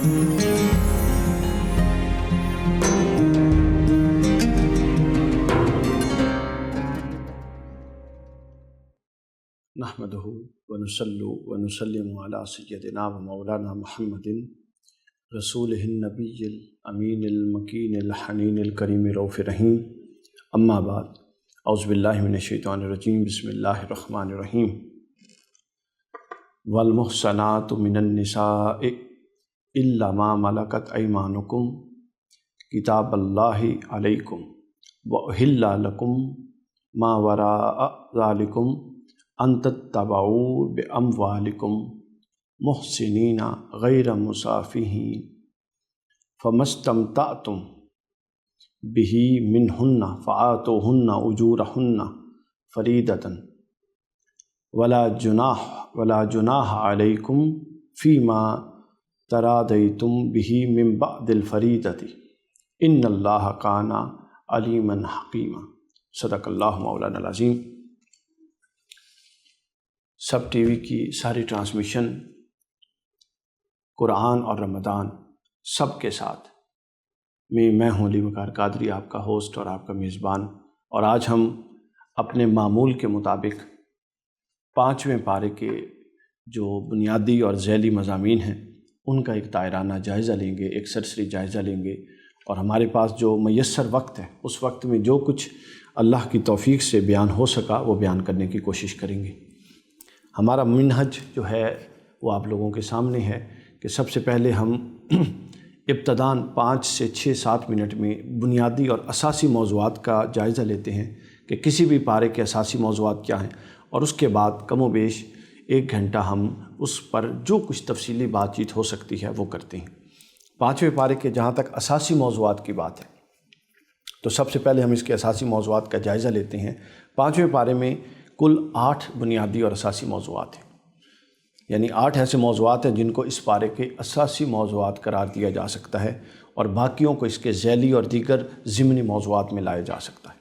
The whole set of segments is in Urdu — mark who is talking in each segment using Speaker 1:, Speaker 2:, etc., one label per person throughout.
Speaker 1: نحمدہ ونصلی ونسلم علی سیدنا و مولانا محمد رسولہ النبی الامین المکین الحنین الکریم رؤوف رحیم، اما بعد، اعوذ باللہ من الشیطان الرجیم، بسم اللہ الرحمن الرحیم۔ والمحصنات من النساء الا ما ملکت ایمانکم کتاب اللہ علیکم واحل لکم ما وراء ذالکم ان تتبعوا باموالکم محسنین غیر مسافحین فما استمتعتم بہ منہن فآتوہن اجورہن فریضۃ ولا جناح علیکم فیما تراضیتم بہ من بعد الفریضۃ ان اللہ کان علیما حکیما۔ صدق اللہ مولانا العظیم۔ سب ٹی وی کی ساری ٹرانسمیشن قرآن اور رمضان سب کے ساتھ میں ہوں علی وقار قادری، آپ کا ہوسٹ اور آپ کا میزبان، اور آج ہم اپنے معمول کے مطابق 5ویں پارے کے جو بنیادی اور ذیلی مضامین ہیں ان کا ایک دائرانہ جائزہ لیں گے، ایک سرسری جائزہ لیں گے، اور ہمارے پاس جو میسر وقت ہے اس وقت میں جو کچھ اللہ کی توفیق سے بیان ہو سکا وہ بیان کرنے کی کوشش کریں گے۔ ہمارا منہج جو ہے وہ آپ لوگوں کے سامنے ہے کہ سب سے پہلے ہم ابتداً 5 سے 6-7 منٹ میں بنیادی اور اساسی موضوعات کا جائزہ لیتے ہیں کہ کسی بھی پارے کے اساسی موضوعات کیا ہیں، اور اس کے بعد کم و بیش 1 گھنٹہ ہم اس پر جو کچھ تفصیلی بات چیت ہو سکتی ہے وہ کرتے ہیں۔ 5ویں پارے کے جہاں تک اساسی موضوعات کی بات ہے تو سب سے پہلے ہم اس کے اساسی موضوعات کا جائزہ لیتے ہیں۔ 5ویں پارے میں کل 8 بنیادی اور اساسی موضوعات ہیں، یعنی 8 ایسے موضوعات ہیں جن کو اس پارے کے اساسی موضوعات قرار دیا جا سکتا ہے، اور باقیوں کو اس کے ذیلی اور دیگر ضمنی موضوعات میں لایا جا سکتا ہے۔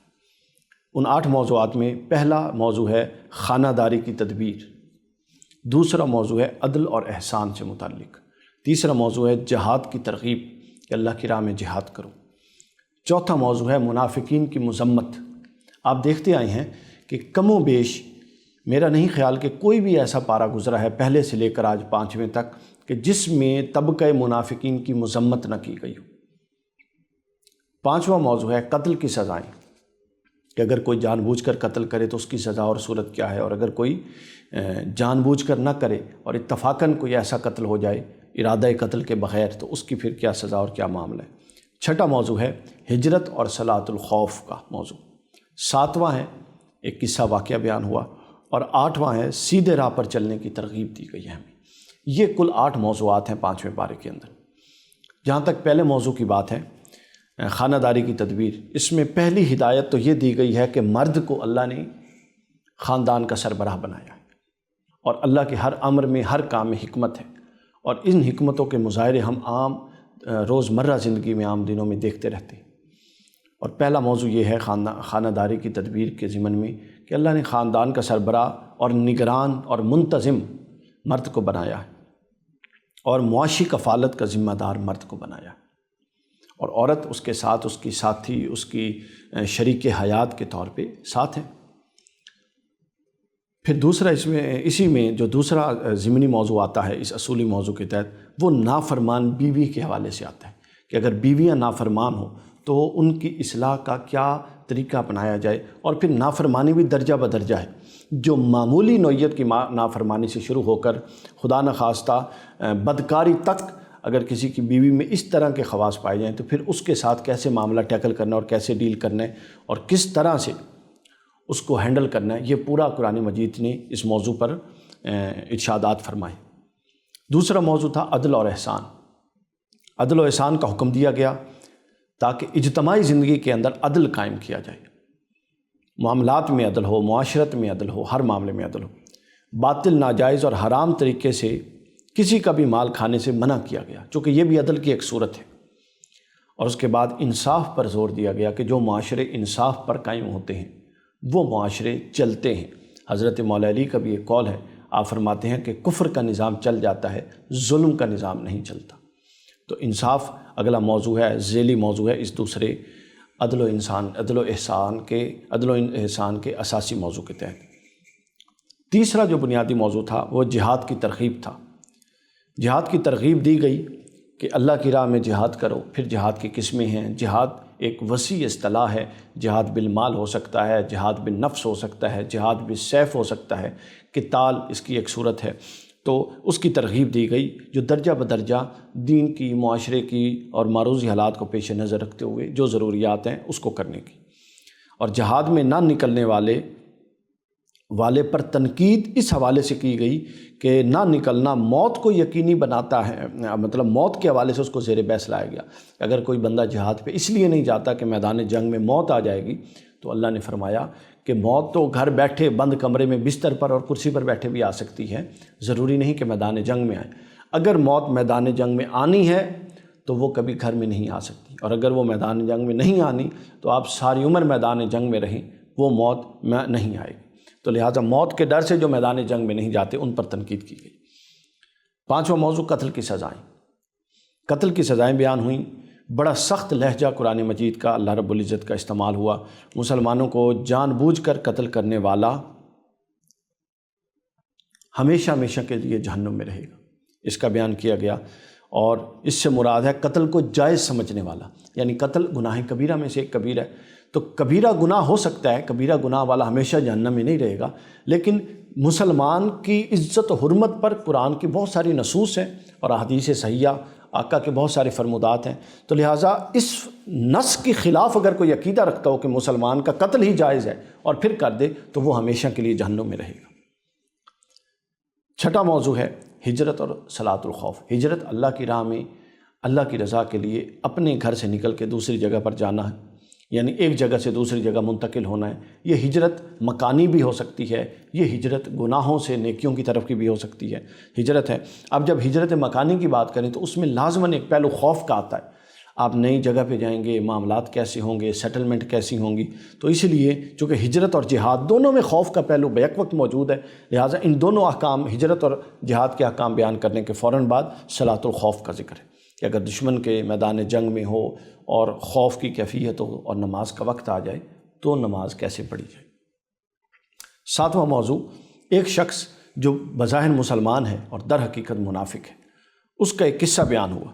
Speaker 1: ان 8 موضوعات میں پہلا موضوع ہے خانہ داری کی تدبیر، دوسرا موضوع ہے عدل اور احسان سے متعلق، تیسرا موضوع ہے جہاد کی ترغیب کہ اللہ کی راہ میں جہاد کرو، چوتھا موضوع ہے منافقین کی مذمت۔ آپ دیکھتے آئے ہیں کہ کم و بیش میرا نہیں خیال کہ کوئی بھی ایسا پارہ گزرا ہے پہلے سے لے کر آج 5ویں تک کہ جس میں طبقہ منافقین کی مذمت نہ کی گئی ہو۔ 5واں موضوع ہے قتل کی سزائیں کہ اگر کوئی جان بوجھ کر قتل کرے تو اس کی سزا اور صورت کیا ہے، اور اگر کوئی جان بوجھ کر نہ کرے اور اتفاقاً کوئی ایسا قتل ہو جائے ارادہ قتل کے بغیر تو اس کی پھر کیا سزا اور کیا معاملہ ہے۔ 6واں موضوع ہے ہجرت اور صلاۃ الخوف کا موضوع۔ 7واں ہے ایک قصہ واقعہ بیان ہوا، اور 8واں ہے سیدھے راہ پر چلنے کی ترغیب دی گئی ہے ہمیں۔ یہ کل 8 موضوعات ہیں 5ویں پارے کے اندر۔ جہاں تک پہلے موضوع کی بات ہے خانہ داری کی تدبیر، اس میں پہلی ہدایت تو یہ دی گئی ہے کہ مرد کو اللہ نے خاندان کا سربراہ بنایا ہے، اور اللہ کے ہر امر میں ہر کام میں حکمت ہے، اور ان حکمتوں کے مظاہرے ہم عام روزمرہ زندگی میں عام دنوں میں دیکھتے رہتے ہیں۔ اور پہلا موضوع یہ ہے خانہ داری کی تدبیر کے ضمن میں کہ اللہ نے خاندان کا سربراہ اور نگران اور منتظم مرد کو بنایا ہے، اور معاشی کفالت کا ذمہ دار مرد کو بنایا ہے، اور عورت اس کے ساتھ اس کی ساتھی، اس کی شریک حیات کے طور پہ ساتھ ہے۔ پھر دوسرا اسی میں جو دوسرا ضمنی موضوع آتا ہے اس اصولی موضوع کے تحت، وہ نافرمان بیوی کے حوالے سے آتا ہے کہ اگر بیویاں نافرمان ہوں تو ان کی اصلاح کا کیا طریقہ اپنایا جائے، اور پھر نافرمانی بھی درجہ بدرجہ ہے، جو معمولی نوعیت کی نافرمانی سے شروع ہو کر خدا نخواستہ بدکاری تک اگر کسی کی بیوی میں اس طرح کے خواص پائے جائیں تو پھر اس کے ساتھ کیسے معاملہ ٹیکل کرنا اور کیسے ڈیل کرنا ہے اور کس طرح سے اس کو ہینڈل کرنا ہے، یہ پورا قرآن مجید نے اس موضوع پر ارشادات فرمائے۔ دوسرا موضوع تھا عدل اور احسان۔ عدل و احسان کا حکم دیا گیا تاکہ اجتماعی زندگی کے اندر عدل قائم کیا جائے، معاملات میں عدل ہو، معاشرت میں عدل ہو، ہر معاملے میں عدل ہو۔ باطل، ناجائز اور حرام طریقے سے کسی کا بھی مال کھانے سے منع کیا گیا، چونکہ یہ بھی عدل کی ایک صورت ہے۔ اور اس کے بعد انصاف پر زور دیا گیا کہ جو معاشرے انصاف پر قائم ہوتے ہیں وہ معاشرے چلتے ہیں۔ حضرت مولا علی کا بھی ایک قول ہے، آپ فرماتے ہیں کہ کفر کا نظام چل جاتا ہے، ظلم کا نظام نہیں چلتا۔ تو انصاف اگلا موضوع ہے، ذیلی موضوع ہے اس دوسرے عدل و احسان کے اساسی موضوع کے تحت۔ تیسرا جو بنیادی موضوع تھا وہ جہاد کی ترغیب تھا۔ جہاد کی ترغیب دی گئی کہ اللہ کی راہ میں جہاد کرو۔ پھر جہاد کی قسمیں ہیں۔ جہاد ایک وسیع اصطلاح ہے۔ جہاد بالمال ہو سکتا ہے، جہاد بالنفس ہو سکتا ہے، جہاد بالسیف ہو سکتا ہے، قتال اس کی ایک صورت ہے۔ تو اس کی ترغیب دی گئی جو درجہ بدرجہ دین کی، معاشرے کی اور معروضی حالات کو پیش نظر رکھتے ہوئے جو ضروریات ہیں اس کو کرنے کی۔ اور جہاد میں نہ نکلنے والے پر تنقید اس حوالے سے کی گئی کہ نہ نکلنا موت کو یقینی بناتا ہے، مطلب موت کے حوالے سے اس کو زیر بحث لایا گیا۔ اگر کوئی بندہ جہاد پہ اس لیے نہیں جاتا کہ میدان جنگ میں موت آ جائے گی، تو اللہ نے فرمایا کہ موت تو گھر بیٹھے بند کمرے میں بستر پر اور کرسی پر بیٹھے بھی آ سکتی ہے، ضروری نہیں کہ میدان جنگ میں آئے۔ اگر موت میدان جنگ میں آنی ہے تو وہ کبھی گھر میں نہیں آ سکتی، اور اگر وہ میدان جنگ میں نہیں آنی تو آپ ساری عمر میدان جنگ میں رہیں، وہ موت میں نہیں آئے گی۔ تو لہٰذا موت کے ڈر سے جو میدان جنگ میں نہیں جاتے ان پر تنقید کی گئی۔ پانچواں موضوع قتل کی سزائیں۔ قتل کی سزائیں بیان ہوئیں۔ بڑا سخت لہجہ قرآن مجید کا اللہ رب العزت کا استعمال ہوا۔ مسلمانوں کو جان بوجھ کر قتل کرنے والا ہمیشہ ہمیشہ کے لیے جہنم میں رہے گا، اس کا بیان کیا گیا۔ اور اس سے مراد ہے قتل کو جائز سمجھنے والا، یعنی قتل گناہ کبیرہ میں سے ایک کبیرہ ہے۔ تو کبیرہ گناہ ہو سکتا ہے، کبیرہ گناہ والا ہمیشہ جہنم میں نہیں رہے گا، لیکن مسلمان کی عزت و حرمت پر قرآن کی بہت ساری نصوص ہیں اور احادیث صحیحہ آقا کے بہت سارے فرمودات ہیں۔ تو لہٰذا اس نص کے خلاف اگر کوئی عقیدہ رکھتا ہو کہ مسلمان کا قتل ہی جائز ہے اور پھر کر دے تو وہ ہمیشہ کے لیے جہنم میں رہے گا۔ چھٹا موضوع ہے ہجرت اور صلاۃ الخوف۔ ہجرت اللہ کی راہ میں اللہ کی رضا کے لیے اپنے گھر سے نکل کے دوسری جگہ پر جانا ہے، یعنی ایک جگہ سے دوسری جگہ منتقل ہونا ہے۔ یہ ہجرت مکانی بھی ہو سکتی ہے، یہ ہجرت گناہوں سے نیکیوں کی طرف کی بھی ہو سکتی ہے، ہجرت ہے۔ اب جب ہجرت مکانی کی بات کریں تو اس میں لازماً ایک پہلو خوف کا آتا ہے۔ آپ نئی جگہ پہ جائیں گے، معاملات کیسے ہوں گے، سیٹلمنٹ کیسی ہوں گی، تو اس لیے چونکہ ہجرت اور جہاد دونوں میں خوف کا پہلو بیک وقت موجود ہے، لہٰذا ان دونوں احکام، ہجرت اور جہاد کے احکام بیان کرنے کے فوراً بعد صلاۃ الخوف کا ذکر ہے کہ اگر دشمن کے میدان جنگ میں ہو اور خوف کی کیفیت ہو اور نماز کا وقت آ جائے تو نماز کیسے پڑھی جائے۔ ساتواں موضوع، ایک شخص جو بظاہر مسلمان ہے اور در حقیقت منافق ہے، اس کا ایک قصہ بیان ہوا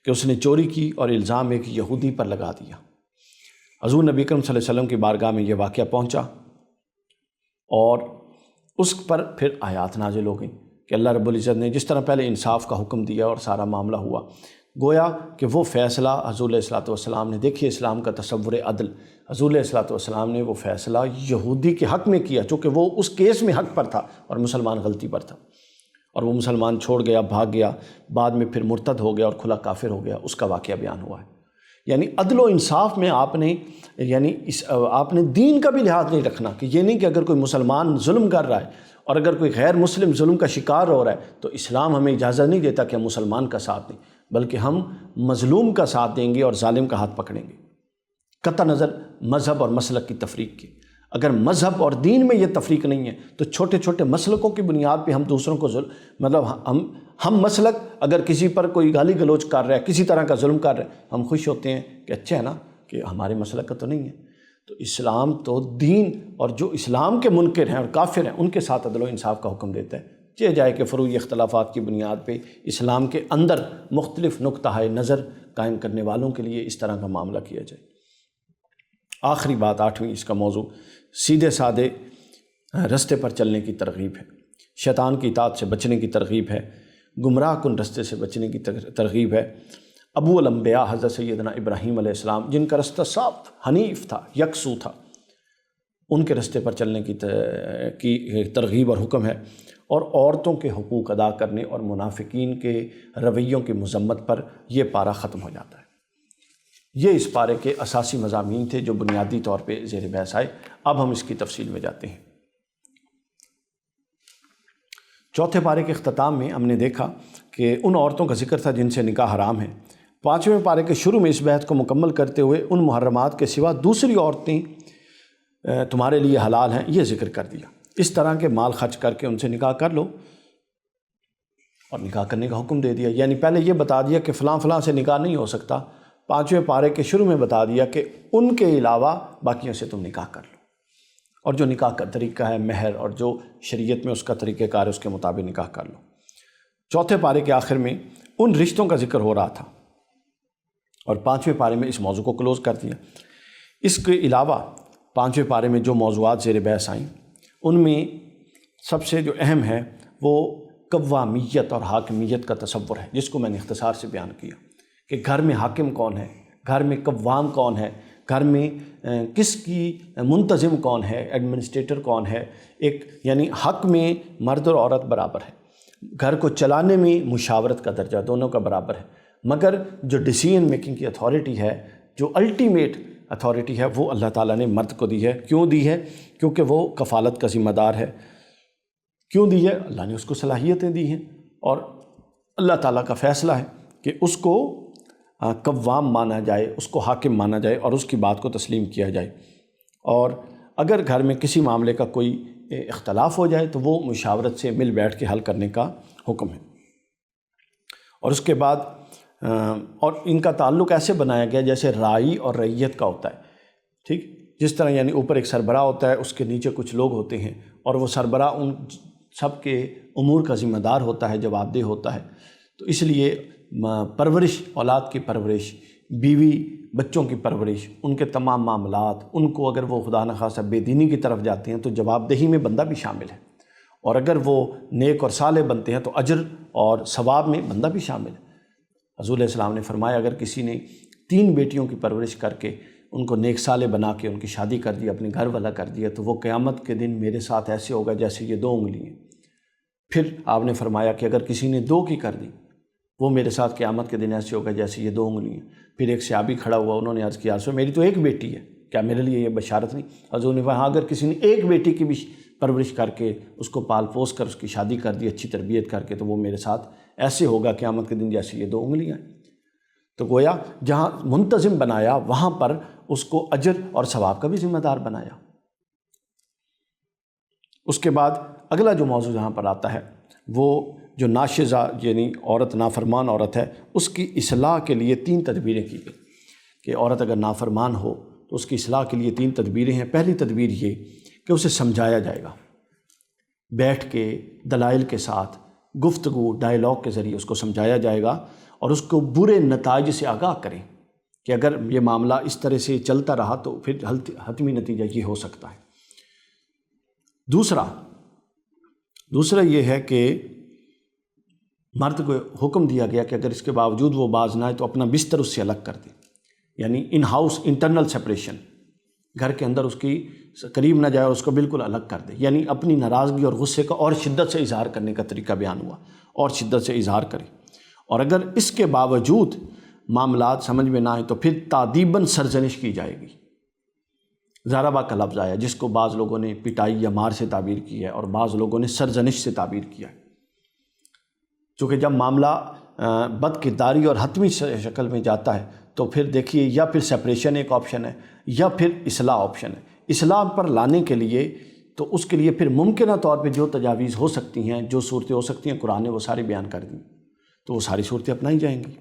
Speaker 1: کہ اس نے چوری کی اور الزام ایک یہودی پر لگا دیا۔ حضور نبی اکرم صلی اللہ علیہ وسلم کی بارگاہ میں یہ واقعہ پہنچا اور اس پر پھر آیات نازل ہو گئیں کہ اللہ رب العزت نے جس طرح پہلے انصاف کا حکم دیا اور سارا معاملہ ہوا، گویا کہ وہ فیصلہ حضور علیہ الصلوۃ والسلام نے، دیکھیے اسلام کا تصور عدل، حضور علیہ الصلوۃ والسلام نے وہ فیصلہ یہودی کے حق میں کیا چونکہ وہ اس کیس میں حق پر تھا اور مسلمان غلطی پر تھا، اور وہ مسلمان چھوڑ گیا، بھاگ گیا، بعد میں پھر مرتد ہو گیا اور کھلا کافر ہو گیا، اس کا واقعہ بیان ہوا ہے۔ یعنی عدل و انصاف میں آپ نے دین کا بھی لحاظ نہیں رکھنا کہ یہ نہیں کہ اگر کوئی مسلمان ظلم کر رہا ہے اور اگر کوئی غیر مسلم ظلم کا شکار ہو رہا ہے تو اسلام ہمیں اجازت نہیں دیتا کہ ہم مسلمان کا ساتھ دیں، بلکہ ہم مظلوم کا ساتھ دیں گے اور ظالم کا ہاتھ پکڑیں گے، قطع نظر مذہب اور مسلک کی تفریق کی۔ اگر مذہب اور دین میں یہ تفریق نہیں ہے تو چھوٹے چھوٹے مسلکوں کی بنیاد پہ ہم دوسروں کو ہم مسلک اگر کسی پر کوئی گالی گلوچ کر رہا ہے، کسی طرح کا ظلم کر رہا ہے، ہم خوش ہوتے ہیں کہ اچھا ہے نا کہ ہمارے مسلک کا تو نہیں ہے۔ تو اسلام تو دین اور جو اسلام کے منکر ہیں اور کافر ہیں ان کے ساتھ عدل و انصاف کا حکم دیتا ہے، یہ جائے کہ فروعی اختلافات کی بنیاد پہ اسلام کے اندر مختلف نقطہ نظر قائم کرنے والوں کے لیے اس طرح کا معاملہ کیا جائے۔ آخری بات، آٹھویں اس کا موضوع سیدھے سادے رستے پر چلنے کی ترغیب ہے، شیطان کی اطاعت سے بچنے کی ترغیب ہے، گمراہ کن رستے سے بچنے کی ترغیب ہے۔ ابو الانبیاء حضرت سیدنا ابراہیم علیہ السلام جن کا رستہ صاف حنیف تھا، یکسو تھا، ان کے رستے پر چلنے کی ترغیب اور حکم ہے، اور عورتوں کے حقوق ادا کرنے اور منافقین کے رویوں کی مذمت پر یہ پارہ ختم ہو جاتا ہے۔ یہ اس پارے کے اساسی مضامین تھے جو بنیادی طور پہ زیر بحث آئے۔ اب ہم اس کی تفصیل میں جاتے ہیں۔ چوتھے پارے کے اختتام میں ہم نے دیکھا کہ ان عورتوں کا ذکر تھا جن سے نکاح حرام ہے۔ پانچویں پارے کے شروع میں اس بحث کو مکمل کرتے ہوئے ان محرمات کے سوا دوسری عورتیں تمہارے لیے حلال ہیں یہ ذکر کر دیا۔ اس طرح کے مال خرچ کر کے ان سے نکاح کر لو، اور نکاح کرنے کا حکم دے دیا. یعنی پہلے یہ بتا دیا کہ فلاں فلاں سے نکاح نہیں ہو سکتا، 5ویں پارے کے شروع میں بتا دیا کہ ان کے علاوہ باقیوں سے تم نکاح کر لو، اور جو نکاح کا طریقہ ہے مہر اور جو شریعت میں اس کا طریقہ کار ہے اس کے مطابق نکاح کر لو. 4تھے پارے کے آخر میں ان رشتوں کا ذکر ہو رہا تھا، اور 5ویں پارے میں اس موضوع کو کلوز کر دیا. اس کے علاوہ 5ویں پارے میں جو موضوعات زیر بحث آئیں ان میں سب سے جو اہم ہے وہ قوامیت اور حاکمیت کا تصور ہے، جس کو میں نے اختصار سے بیان کیا کہ گھر میں حاکم کون ہے، گھر میں قوام کون ہے، گھر میں کس کی منتظم کون ہے، ایڈمنسٹریٹر کون ہے. ایک یعنی حق میں مرد اور عورت برابر ہے، گھر کو چلانے میں مشاورت کا درجہ دونوں کا برابر ہے، مگر جو ڈیسیژن میکنگ کی اتھارٹی ہے، جو الٹیمیٹ اتھارٹی ہے، وہ اللہ تعالیٰ نے مرد کو دی ہے. کیوں دی ہے؟ کیونکہ وہ کفالت کا ذمہ دار ہے. کیوں دی ہے؟ اللہ نے اس کو صلاحیتیں دی ہیں، اور اللہ تعالیٰ کا فیصلہ ہے کہ اس کو قوام مانا جائے، اس کو حاکم مانا جائے اور اس کی بات کو تسلیم کیا جائے. اور اگر گھر میں کسی معاملے کا کوئی اختلاف ہو جائے تو وہ مشاورت سے مل بیٹھ کے حل کرنے کا حکم ہے. اور اس کے بعد اور ان کا تعلق ایسے بنایا گیا جیسے رائی اور رعیت کا ہوتا ہے. ٹھیک، جس طرح یعنی اوپر ایک سربراہ ہوتا ہے، اس کے نیچے کچھ لوگ ہوتے ہیں، اور وہ سربراہ ان سب کے امور کا ذمہ دار ہوتا ہے، جواب دہ ہوتا ہے. تو اس لیے پرورش، اولاد کی پرورش، بیوی بچوں کی پرورش، ان کے تمام معاملات، ان کو اگر وہ خدا نخواستہ بے دینی کی طرف جاتے ہیں تو جواب دہی میں بندہ بھی شامل ہے، اور اگر وہ نیک اور صالح بنتے ہیں تو اجر اور ثواب میں بندہ بھی شامل ہے. حضور علیہ السلام نے فرمایا اگر کسی نے 3 بیٹیوں کی پرورش کر کے ان کو نیک صالح بنا کے ان کی شادی کر دی، اپنے گھر والا کر دیا، تو وہ قیامت کے دن میرے ساتھ ایسے ہوگا جیسے یہ 2 انگلیاں. پھر آپ نے فرمایا کہ اگر کسی نے 2 کی کر دی، وہ میرے ساتھ قیامت کے دن ایسے ہوگا جیسے یہ 2 انگلیاں. پھر ایک صحابی کھڑا ہوا، انہوں نے عرض کیا رسول میری تو 1 بیٹی ہے، کیا میرے لیے یہ بشارت نہیں؟ حضور نے فرمایا اگر کسی نے 1 بیٹی کی بھی پرورش کر کے اس کو پال پوس کر اس کی شادی کر دی اچھی تربیت کر کے، تو وہ میرے ساتھ ایسے ہوگا قیامت کے دن جیسے یہ 2 انگلیاں. تو گویا جہاں منتظم بنایا وہاں پر اس کو اجر اور ثواب کا بھی ذمہ دار بنایا. اس کے بعد اگلا جو موضوع یہاں پر آتا ہے وہ جو ناشزہ یعنی عورت نافرمان عورت ہے، اس کی اصلاح کے لیے 3 تدبیریں کی گئی کہ عورت اگر نافرمان ہو تو اس کی اصلاح کے لیے 3 تدبیریں ہیں. پہلی تدبیر یہ کہ اسے سمجھایا جائے گا، بیٹھ کے دلائل کے ساتھ گفتگو ڈائیلاگ کے ذریعے اس کو سمجھایا جائے گا، اور اس کو برے نتائج سے آگاہ کریں کہ اگر یہ معاملہ اس طرح سے چلتا رہا تو پھر حتمی نتیجہ یہ ہو سکتا ہے. دوسرا یہ ہے کہ مرد کو حکم دیا گیا کہ اگر اس کے باوجود وہ باز نہ آئے تو اپنا بستر اس سے الگ کر دے، یعنی ان ہاؤس انٹرنل سپریشن، گھر کے اندر اس کی قریب نہ جائے اور اس کو بالکل الگ کر دے. یعنی اپنی ناراضگی اور غصے کا اور شدت سے اظہار کرنے کا طریقہ بیان ہوا، اور شدت سے اظہار کرے. اور اگر اس کے باوجود معاملات سمجھ میں نہ آئے تو پھر تادیباً سرزنش کی جائے گی. ضربہ کا لفظ آیا جس کو بعض لوگوں نے پٹائی یا مار سے تعبیر کی ہے اور بعض لوگوں نے سرزنش سے تعبیر کیا ہے. چونکہ جب معاملہ بد کرداری اور حتمی شکل میں جاتا ہے تو پھر دیکھیے یا پھر سپریشن ایک آپشن ہے یا پھر اصلاح آپشن ہے. اصلاح پر لانے کے لیے تو اس کے لیے پھر ممکنہ طور پہ جو تجاویز ہو سکتی ہیں، جو صورتیں ہو سکتی ہیں، قرآن نے وہ ساری بیان کر دیں، تو وہ ساری صورتیں اپنائی جائیں گی.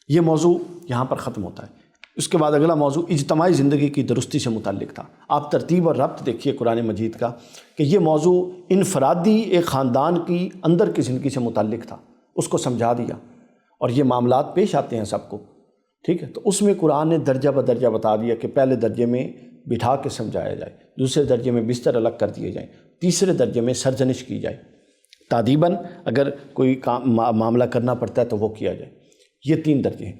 Speaker 1: یہ موضوع یہاں پر ختم ہوتا ہے. اس کے بعد اگلا موضوع اجتماعی زندگی کی درستی سے متعلق تھا. آپ ترتیب اور ربط دیکھیے قرآن مجید کا کہ یہ موضوع انفرادی ایک خاندان کی اندر کی زندگی سے متعلق تھا، اس کو سمجھا دیا. اور یہ معاملات پیش آتے ہیں سب کو، ٹھیک ہے. تو اس میں قرآن نے درجہ بدرجہ بتا دیا کہ پہلے درجے میں بٹھا کے سمجھایا جائے، دوسرے درجے میں بستر الگ کر دیے جائیں، تیسرے درجے میں سرزنش کی جائے، تادیباً اگر کوئی معاملہ کرنا پڑتا ہے تو وہ کیا جائے. یہ 3 درجے ہیں.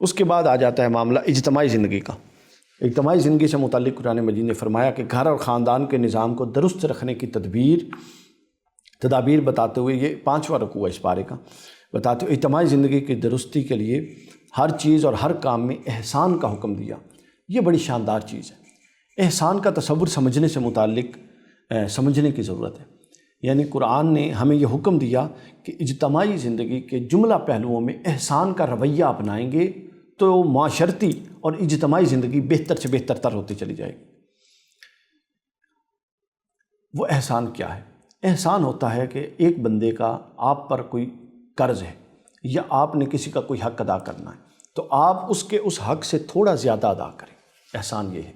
Speaker 1: اس کے بعد آ جاتا ہے معاملہ اجتماعی زندگی کا. اجتماعی زندگی سے متعلق قرآن مجید نے فرمایا کہ گھر اور خاندان کے نظام کو درست رکھنے کی تدابیر بتاتے ہوئے، یہ 5واں رکوع ہے اس پارے کا، بتاتے ہوئے اجتماعی زندگی کی درستی کے لیے ہر چیز اور ہر کام میں احسان کا حکم دیا. یہ بڑی شاندار چیز ہے. احسان کا تصور سمجھنے سے متعلق سمجھنے کی ضرورت ہے. یعنی قرآن نے ہمیں یہ حکم دیا کہ اجتماعی زندگی کے جملہ پہلوؤں میں احسان کا رویہ اپنائیں گے تو معاشرتی اور اجتماعی زندگی بہتر سے بہتر تر ہوتی چلی جائے گی. وہ احسان کیا ہے؟ احسان ہوتا ہے کہ ایک بندے کا آپ پر کوئی قرض ہے یا آپ نے کسی کا کوئی حق ادا کرنا ہے تو آپ اس حق سے تھوڑا زیادہ ادا کریں۔ احسان یہ ہے،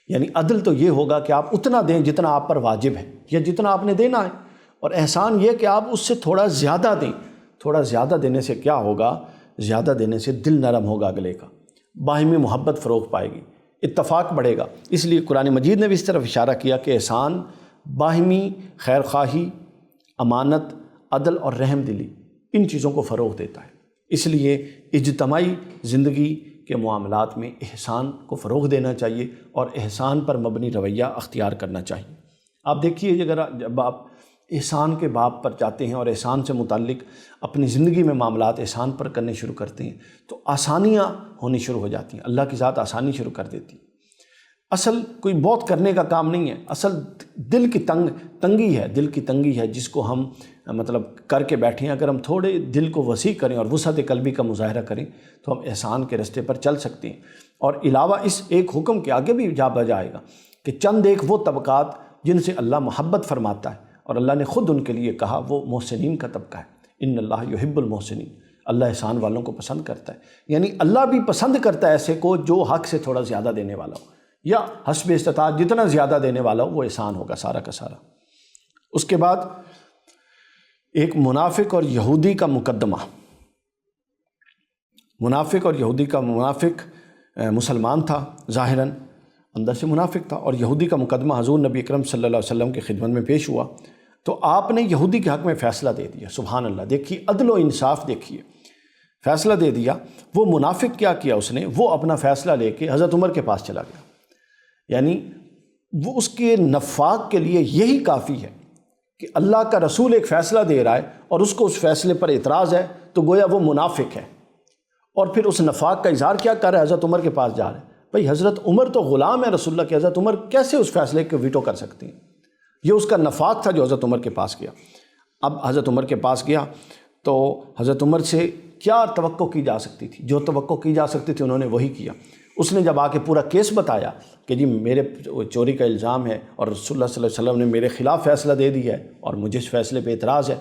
Speaker 1: یعنی عدل تو یہ ہوگا کہ آپ اتنا دیں جتنا آپ پر واجب ہے یا جتنا آپ نے دینا ہے، اور احسان یہ کہ آپ اس سے تھوڑا زیادہ دیں۔ تھوڑا زیادہ دینے سے کیا ہوگا؟ زیادہ دینے سے دل نرم ہوگا اگلے کا، باہمی محبت فروغ پائے گی، اتفاق بڑھے گا۔ اس لیے قرآن مجید نے بھی اس طرف اشارہ کیا کہ احسان باہمی خیر خواہی، امانت، عدل اور رحم دلی، ان چیزوں کو فروغ دیتا ہے۔ اس لیے اجتماعی زندگی کے معاملات میں احسان کو فروغ دینا چاہیے اور احسان پر مبنی رویہ اختیار کرنا چاہیے۔ آپ دیکھیے اگر جب آپ احسان کے باب پر جاتے ہیں اور احسان سے متعلق اپنی زندگی میں معاملات احسان پر کرنے شروع کرتے ہیں تو آسانیاں ہونی شروع ہو جاتی ہیں، اللہ کی ذات آسانی شروع کر دیتی ہے۔ اصل کوئی بہت کرنے کا کام نہیں ہے، اصل دل کی تنگی ہے جس کو ہم مطلب کر کے بیٹھے ہیں۔ اگر ہم تھوڑے دل کو وسیع کریں اور وسعت قلبی کا مظاہرہ کریں تو ہم احسان کے رستے پر چل سکتے ہیں۔ اور علاوہ اس ایک حکم کے آگے بھی جا بجائے گا کہ چند ایک وہ طبقات جن سے اللہ محبت فرماتا ہے اور اللہ نے خود ان کے لیے کہا وہ محسنین کا طبقہ ہے، ان اللہ یحب المحسنین، اللہ احسان والوں کو پسند کرتا ہے۔ یعنی اللہ بھی پسند کرتا ہے ایسے کو جو حق سے تھوڑا زیادہ دینے والا ہو یا حسب استطاعت جتنا زیادہ دینے والا ہو وہ احسان ہوگا سارا کا سارا۔ اس کے بعد ایک منافق اور یہودی کا مقدمہ۔ منافق مسلمان تھا ظاہراً، اندر سے منافق تھا، اور یہودی کا مقدمہ حضور نبی اکرم صلی اللہ علیہ وسلم کی خدمت میں پیش ہوا تو آپ نے یہودی کے حق میں فیصلہ دے دیا۔ سبحان اللہ، دیکھیے عدل و انصاف، دیکھیے فیصلہ دے دیا۔ وہ منافق کیا کیا اس نے؟ وہ اپنا فیصلہ لے کے حضرت عمر کے پاس چلا گیا، یعنی وہ اس کے نفاق کے لیے یہی کافی ہے کہ اللہ کا رسول ایک فیصلہ دے رہا ہے اور اس کو اس فیصلے پر اعتراض ہے تو گویا وہ منافق ہے، اور پھر اس نفاق کا اظہار کیا کر رہا ہے؟ حضرت عمر کے پاس جا رہا ہے۔ بھئی حضرت عمر تو غلام ہے رسول اللہ کے، حضرت عمر کیسے اس فیصلے کو ویٹو کر سکتے ہیں؟ یہ اس کا نفاق تھا جو حضرت عمر کے پاس گیا۔ اب حضرت عمر کے پاس گیا تو حضرت عمر سے کیا توقع کی جا سکتی تھی؟ جو توقع کی جا سکتی تھی انہوں نے وہی کیا۔ اس نے جب آ کے پورا کیس بتایا کہ جی میرے چوری کا الزام ہے اور رسول اللہ صلی اللہ علیہ وسلم نے میرے خلاف فیصلہ دے دیا ہے اور مجھے اس فیصلے پہ اعتراض ہے،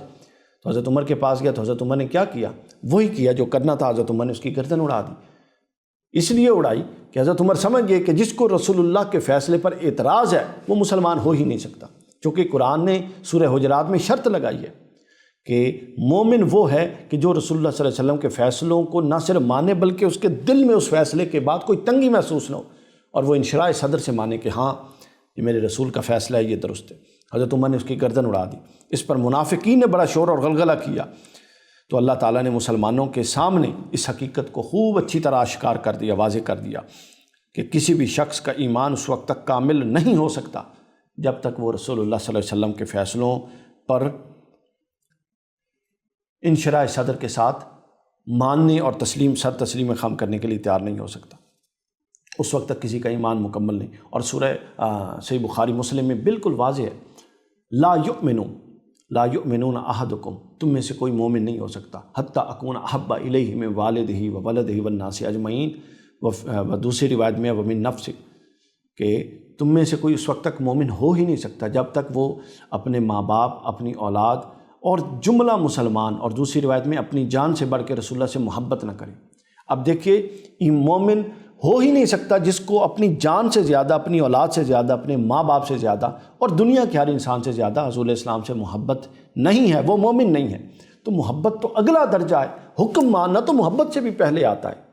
Speaker 1: تو حضرت عمر کے پاس گیا تو حضرت عمر نے کیا کیا؟ وہی کیا جو کرنا تھا۔ حضرت عمر نے اس کی گردن اڑا دی۔ اس لیے اڑائی کہ حضرت عمر سمجھ گئے کہ جس کو رسول اللہ کے فیصلے پر اعتراض ہے وہ مسلمان ہو ہی نہیں سکتا، چونکہ قرآن نے سورہ حجرات میں شرط لگائی ہے کہ مومن وہ ہے کہ جو رسول اللہ صلی اللہ علیہ وسلم کے فیصلوں کو نہ صرف مانے بلکہ اس کے دل میں اس فیصلے کے بعد کوئی تنگی محسوس نہ ہو اور وہ انشراح صدر سے مانے کہ ہاں یہ میرے رسول کا فیصلہ ہے، یہ درست ہے۔ حضرت عمر نے اس کی گردن اڑا دی۔ اس پر منافقین نے بڑا شور اور غلغلہ کیا تو اللہ تعالیٰ نے مسلمانوں کے سامنے اس حقیقت کو خوب اچھی طرح آشکار کر دیا، واضح کر دیا کہ کسی بھی شخص کا ایمان اس وقت تک کامل نہیں ہو سکتا جب تک وہ رسول اللہ صلی اللہ علیہ وسلم کے فیصلوں پر انشراح صدر کے ساتھ ماننے اور سر تسلیم خم کرنے کے لیے تیار نہیں ہو سکتا۔ اس وقت تک کسی کا ایمان مکمل نہیں۔ اور سورہ صحیح بخاری مسلم میں بالکل واضح ہے، لا یؤمنون احدکم، تم میں سے کوئی مومن نہیں ہو سکتا حتی اکون احب الیہ من والدہ و ولدہ والناس اجمعین، و دوسری روایت میں ومن نفسک، کہ تم میں سے کوئی اس وقت تک مومن ہو ہی نہیں سکتا جب تک وہ اپنے ماں باپ، اپنی اولاد اور جملہ مسلمان، اور دوسری روایت میں اپنی جان سے بڑھ کے رسول اللہ سے محبت نہ کرے۔ اب دیکھیے یہ مومن ہو ہی نہیں سکتا جس کو اپنی جان سے زیادہ، اپنی اولاد سے زیادہ، اپنے ماں باپ سے زیادہ اور دنیا کے ہر انسان سے زیادہ حضور اسلام سے محبت نہیں ہے، وہ مومن نہیں ہے۔ تو محبت تو اگلا درجہ ہے، حکم ماننا تو محبت سے بھی پہلے آتا ہے۔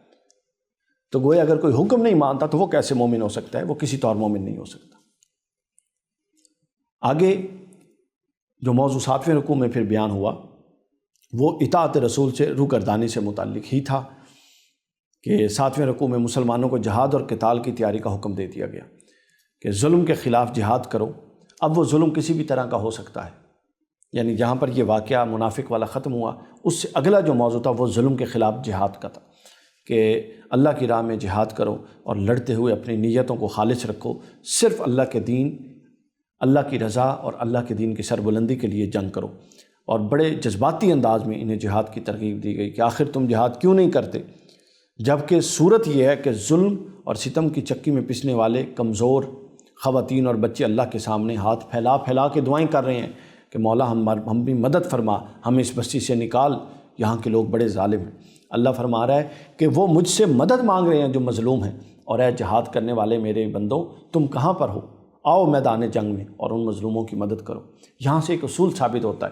Speaker 1: تو گویا اگر کوئی حکم نہیں مانتا تو وہ کیسے مومن ہو سکتا ہے؟ وہ کسی طور مومن نہیں ہو سکتا۔ آگے جو موضوع 7ویں رکوع میں پھر بیان ہوا وہ اطاعت رسول سے روگردانی سے متعلق ہی تھا کہ 7ویں رکوع میں مسلمانوں کو جہاد اور قتال کی تیاری کا حکم دے دیا گیا کہ ظلم کے خلاف جہاد کرو۔ اب وہ ظلم کسی بھی طرح کا ہو سکتا ہے، یعنی جہاں پر یہ واقعہ منافق والا ختم ہوا اس سے اگلا جو موضوع تھا وہ ظلم کے خلاف جہاد کا تھا کہ اللہ کی راہ میں جہاد کرو اور لڑتے ہوئے اپنی نیتوں کو خالص رکھو، صرف اللہ کے دین، اللہ کی رضا اور اللہ کے دین کی سربلندی کے لیے جنگ کرو۔ اور بڑے جذباتی انداز میں انہیں جہاد کی ترغیب دی گئی کہ آخر تم جہاد کیوں نہیں کرتے، جبکہ صورت یہ ہے کہ ظلم اور ستم کی چکی میں پسنے والے کمزور خواتین اور بچے اللہ کے سامنے ہاتھ پھیلا پھیلا کے دعائیں کر رہے ہیں کہ مولا ہم بھی مدد فرما، ہمیں اس بستی سے نکال، یہاں کے لوگ بڑے ظالم ہیں۔ اللہ فرما رہا ہے کہ وہ مجھ سے مدد مانگ رہے ہیں جو مظلوم ہیں، اور اے جہاد کرنے والے میرے بندوں تم کہاں پر ہو، آؤ میدان جنگ میں اور ان مظلوموں کی مدد کرو۔ یہاں سے ایک اصول ثابت ہوتا ہے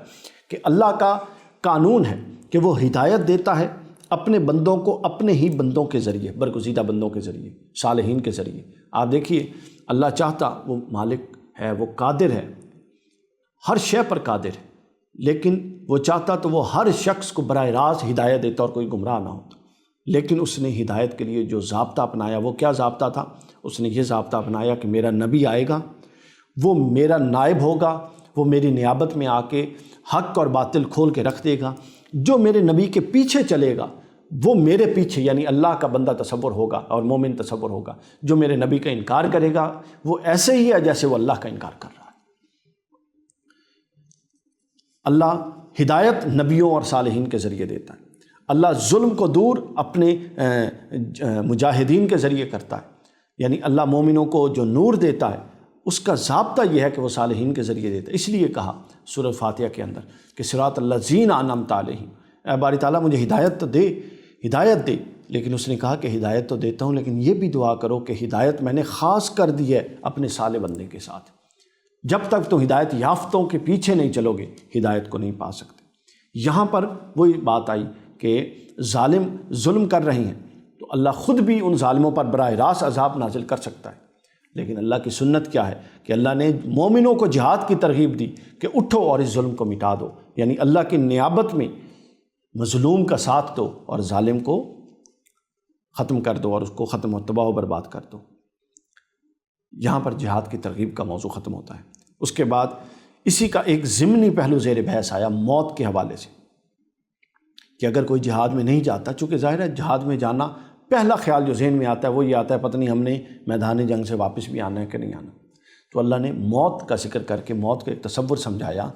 Speaker 1: کہ اللہ کا قانون ہے کہ وہ ہدایت دیتا ہے اپنے بندوں کو اپنے ہی بندوں کے ذریعے، برگزیدہ بندوں کے ذریعے، صالحین کے ذریعے۔ آپ دیکھیے اللہ چاہتا، وہ مالک ہے، وہ قادر ہے، ہر شے پر قادر ہے، لیکن وہ چاہتا تو وہ ہر شخص کو براہ راست ہدایت دیتا اور کوئی گمراہ نہ ہوتا۔ لیکن اس نے ہدایت کے لیے جو ضابطہ اپنایا، وہ کیا ضابطہ تھا؟ اس نے یہ ضابطہ اپنایا کہ میرا نبی آئے گا، وہ میرا نائب ہوگا، وہ میری نیابت میں آ کے حق اور باطل کھول کے رکھ دے گا۔ جو میرے نبی کے پیچھے چلے گا وہ میرے پیچھے یعنی اللہ کا بندہ تصور ہوگا اور مومن تصور ہوگا۔ جو میرے نبی کا انکار کرے گا وہ ایسے ہی ہے جیسے وہ اللہ کا انکار کر رہا ہے۔ اللہ ہدایت نبیوں اور صالحین کے ذریعے دیتا ہے۔ اللہ ظلم کو دور اپنے مجاہدین کے ذریعے کرتا ہے، یعنی اللہ مومنوں کو جو نور دیتا ہے اس کا ضابطہ یہ ہے کہ وہ صالحین کے ذریعے دیتا ہے۔ اس لیے کہا سورہ فاتحہ کے اندر کہ صراط الذین انعمت علیہم، اے باری تعالیٰ مجھے ہدایت تو دے، ہدایت دے۔ لیکن اس نے کہا کہ ہدایت تو دیتا ہوں، لیکن یہ بھی دعا کرو کہ ہدایت میں نے خاص کر دی ہے اپنے صالح بندے کے ساتھ۔ جب تک تو ہدایت یافتوں کے پیچھے نہیں چلو گے ہدایت کو نہیں پا سکتے۔ یہاں پر وہی بات آئی کہ ظالم ظلم کر رہے ہیں تو اللہ خود بھی ان ظالموں پر براہ راست عذاب نازل کر سکتا ہے، لیکن اللہ کی سنت کیا ہے کہ اللہ نے مومنوں کو جہاد کی ترغیب دی کہ اٹھو اور اس ظلم کو مٹا دو، یعنی اللہ کی نیابت میں مظلوم کا ساتھ دو اور ظالم کو ختم کر دو اور اس کو ختم و تباہ و برباد کر دو۔ یہاں پر جہاد کی ترغیب کا موضوع ختم ہوتا ہے۔ اس کے بعد اسی کا ایک ضمنی پہلو زیر بحث آیا موت کے حوالے سے، کہ اگر کوئی جہاد میں نہیں جاتا، چونکہ ظاہر ہے جہاد میں جانا پہلا خیال جو ذہن میں آتا ہے وہ یہ آتا ہے پتہ نہیں ہم نے میدان جنگ سے واپس بھی آنا ہے کہ نہیں آنا۔ تو اللہ نے موت کا ذکر کر کے موت کا ایک تصور سمجھایا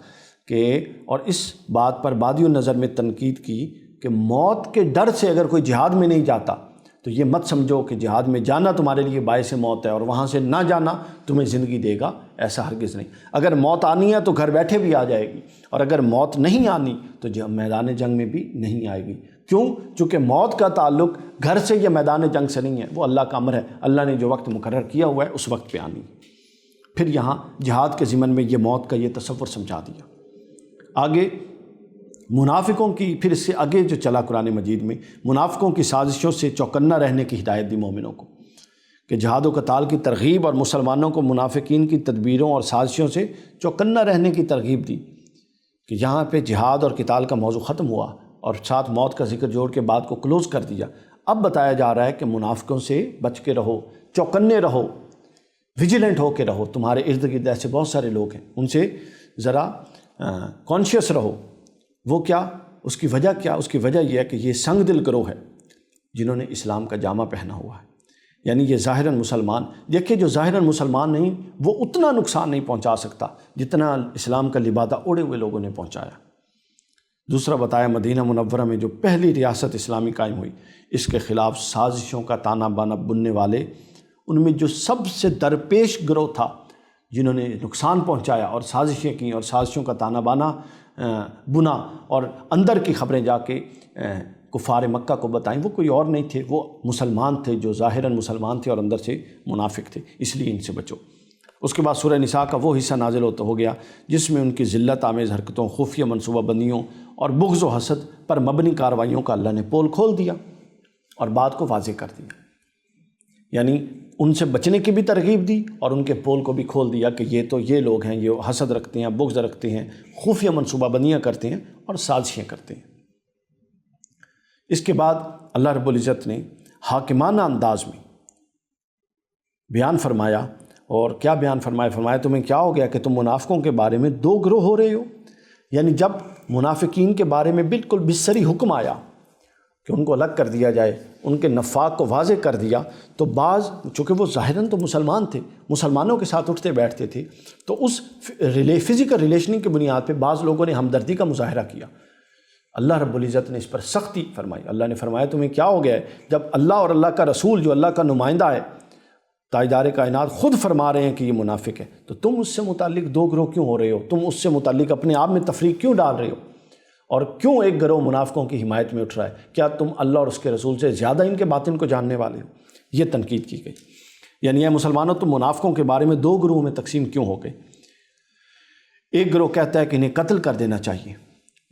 Speaker 1: کہ، اور اس بات پر بادی النظر میں تنقید کی کہ موت کے ڈر سے اگر کوئی جہاد میں نہیں جاتا تو یہ مت سمجھو کہ جہاد میں جانا تمہارے لیے باعث موت ہے اور وہاں سے نہ جانا تمہیں زندگی دے گا، ایسا ہرگز نہیں۔ اگر موت آنی ہے تو گھر بیٹھے بھی آ جائے گی، اور اگر موت نہیں آنی تو میدان جنگ میں بھی نہیں آئے گی۔ کیوں؟ چونکہ موت کا تعلق گھر سے یا میدان جنگ سے نہیں ہے، وہ اللہ کا امر ہے، اللہ نے جو وقت مقرر کیا ہوا ہے اس وقت پہ آنی۔ پھر یہاں جہاد کے ضمن میں یہ موت کا یہ تصور سمجھا دیا۔ آگے منافقوں کی، پھر اس سے آگے جو چلا قرآن مجید میں، منافقوں کی سازشوں سے چوکنا رہنے کی ہدایت دی مومنوں کو، کہ جہاد و قتال کی ترغیب اور مسلمانوں کو منافقین کی تدبیروں اور سازشوں سے چوکنا رہنے کی ترغیب دی، کہ یہاں پہ جہاد اور قتال کا موضوع ختم ہوا اور ساتھ موت کا ذکر جوڑ کے بات کو کلوز کر دیا۔ اب بتایا جا رہا ہے کہ منافقوں سے بچ کے رہو، چوکنے رہو، ویجیلنٹ ہو کے رہو، تمہارے ارد گرد ایسے بہت سارے لوگ ہیں، ان سے ذرا کانشیس رہو۔ وہ کیا؟ اس کی وجہ کیا؟ اس کی وجہ یہ ہے کہ یہ سنگ دل گروہ ہے جنہوں نے اسلام کا جامہ پہنا ہوا ہے، یعنی یہ ظاہراً مسلمان، دیکھیں جو ظاہراً مسلمان نہیں وہ اتنا نقصان نہیں پہنچا سکتا جتنا اسلام کا لبادہ اوڑھے ہوئے لوگوں نے پہنچایا۔ دوسرا بتایا مدینہ منورہ میں جو پہلی ریاست اسلامی قائم ہوئی، اس کے خلاف سازشوں کا تانا بانا بننے والے، ان میں جو سب سے درپیش گروہ تھا جنہوں نے نقصان پہنچایا اور سازشیں کی اور سازشوں کا تانا بانا بنا اور اندر کی خبریں جا کے کفار مکہ کو بتائیں، وہ کوئی اور نہیں تھے، وہ مسلمان تھے جو ظاہراً مسلمان تھے اور اندر سے منافق تھے، اس لیے ان سے بچو۔ اس کے بعد سورہ نساء کا وہ حصہ نازل ہوتا ہو گیا جس میں ان کی ذلت آمیز حرکتوں، خفیہ منصوبہ بندیوں اور بغض و حسد پر مبنی کارروائیوں کا اللہ نے پول کھول دیا اور بات کو واضح کر دیا، یعنی ان سے بچنے کی بھی ترغیب دی اور ان کے پول کو بھی کھول دیا کہ یہ تو یہ لوگ ہیں، یہ حسد رکھتے ہیں، بغض رکھتے ہیں، خفیہ منصوبہ بندیاں کرتے ہیں اور سازشیں کرتے ہیں۔ اس کے بعد اللہ رب العزت نے حاکمانہ انداز میں بیان فرمایا، اور کیا بیان فرمایا تمہیں کیا ہو گیا کہ تم منافقوں کے بارے میں دو گروہ ہو رہے ہو، یعنی جب منافقین کے بارے میں بالکل بسری حکم آیا کہ ان کو الگ کر دیا جائے، ان کے نفاق کو واضح کر دیا، تو بعض چونکہ وہ ظاہراً تو مسلمان تھے، مسلمانوں کے ساتھ اٹھتے بیٹھتے تھے، تو اس فزیکل ریلیشننگ کی بنیاد پہ بعض لوگوں نے ہمدردی کا مظاہرہ کیا۔ اللہ رب العزت نے اس پر سختی فرمائی۔ اللہ نے فرمایا تمہیں کیا ہو گیا ہے جب اللہ اور اللہ کا رسول جو اللہ کا نمائندہ ہے، تاجدار کائنات، خود فرما رہے ہیں کہ یہ منافق ہے، تو تم اس سے متعلق دو گروہ کیوں ہو رہے ہو؟ تم اس سے متعلق اپنے آپ میں تفریق کیوں ڈال رہے ہو؟ اور کیوں ایک گروہ منافقوں کی حمایت میں اٹھ رہا ہے؟ کیا تم اللہ اور اس کے رسول سے زیادہ ان کے باطن کو جاننے والے ہو؟ یہ تنقید کی گئی۔ یعنی اے مسلمانوں، تم منافقوں کے بارے میں دو گروہوں میں تقسیم کیوں ہو گئے؟ ایک گروہ کہتا ہے کہ انہیں قتل کر دینا چاہیے،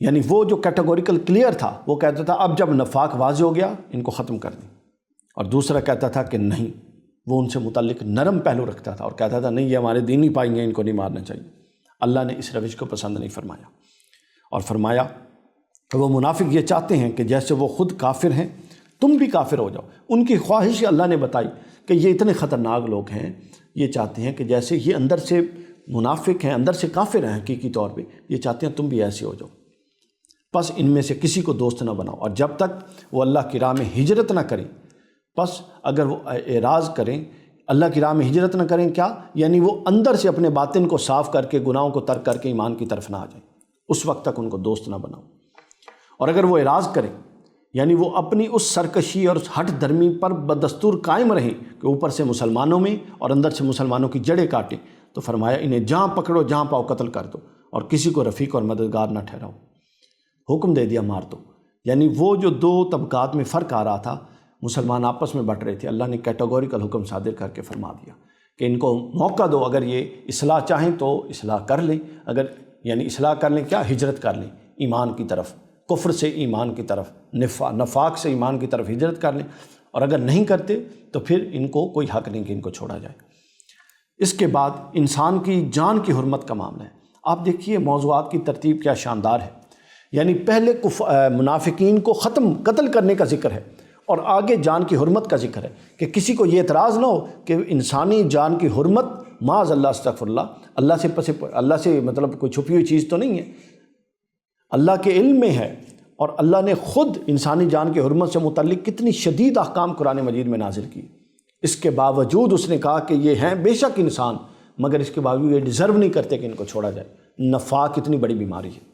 Speaker 1: یعنی وہ جو کیٹیگوریکل کلیئر تھا وہ کہتا تھا اب جب نفاق واضح ہو گیا ان کو ختم کر دیں، اور دوسرا کہتا تھا کہ نہیں، وہ ان سے متعلق نرم پہلو رکھتا تھا اور کہتا تھا نہیں، یہ ہمارے دینی پائی ہیں، ان کو نہیں مارنا چاہیے۔ اللہ نے اس روش کو پسند نہیں فرمایا، اور فرمایا کہ وہ منافق یہ چاہتے ہیں کہ جیسے وہ خود کافر ہیں تم بھی کافر ہو جاؤ۔ ان کی خواہش اللہ نے بتائی کہ یہ اتنے خطرناک لوگ ہیں، یہ چاہتے ہیں کہ جیسے یہ اندر سے منافق ہیں، اندر سے کافر ہیں حقیقی طور پہ، یہ چاہتے ہیں تم بھی ایسے ہو جاؤ، پس ان میں سے کسی کو دوست نہ بناؤ، اور جب تک وہ اللہ کی راہ میں ہجرت نہ کریں، پس اگر وہ اعراض کریں، اللہ کی راہ میں ہجرت نہ کریں، کیا یعنی وہ اندر سے اپنے باطن کو صاف کر کے گناہوں کو ترک کر کے ایمان کی طرف نہ آ جائیں، اس وقت تک ان کو دوست نہ بناؤ۔ اور اگر وہ اعراض کریں، یعنی وہ اپنی اس سرکشی اور اس ہٹ درمی پر بدستور قائم رہیں کہ اوپر سے مسلمانوں میں اور اندر سے مسلمانوں کی جڑیں کاٹیں، تو فرمایا انہیں جہاں پکڑو جہاں پاؤ قتل کر دو، اور کسی کو رفیق اور مددگار نہ ٹھہراؤ۔ حکم دے دیا مار دو۔ یعنی وہ جو دو طبقات میں فرق آ رہا تھا، مسلمان آپس میں بٹ رہے تھے، اللہ نے کیٹیگوریکل حکم صادر کر کے فرما دیا کہ ان کو موقع دو، اگر یہ اصلاح چاہیں تو اصلاح کر لیں، اگر یعنی اصلاح کر لیں کیا، ہجرت کر لیں ایمان کی طرف، کفر سے ایمان کی طرف، نفاق سے ایمان کی طرف ہجرت کر لیں، اور اگر نہیں کرتے تو پھر ان کو کوئی حق نہیں کہ ان کو چھوڑا جائے۔ اس کے بعد انسان کی جان کی حرمت کا معاملہ ہے۔ آپ دیکھیے موضوعات کی ترتیب کیا شاندار ہے، یعنی پہلے منافقین کو قتل کرنے کا ذکر ہے، اور آگے جان کی حرمت کا ذکر ہے کہ کسی کو یہ اعتراض نہ ہو کہ انسانی جان کی حرمت معاذ اللہ استغفر اللہ سے مطلب کوئی چھپی ہوئی چیز تو نہیں ہے، اللہ کے علم میں ہے، اور اللہ نے خود انسانی جان کی حرمت سے متعلق کتنی شدید احکام قرآن مجید میں نازل کی۔ اس کے باوجود اس نے کہا کہ یہ ہیں بے شک انسان، مگر اس کے باوجود یہ ڈیزرو نہیں کرتے کہ ان کو چھوڑا جائے۔ نفاق اتنی بڑی بیماری ہے۔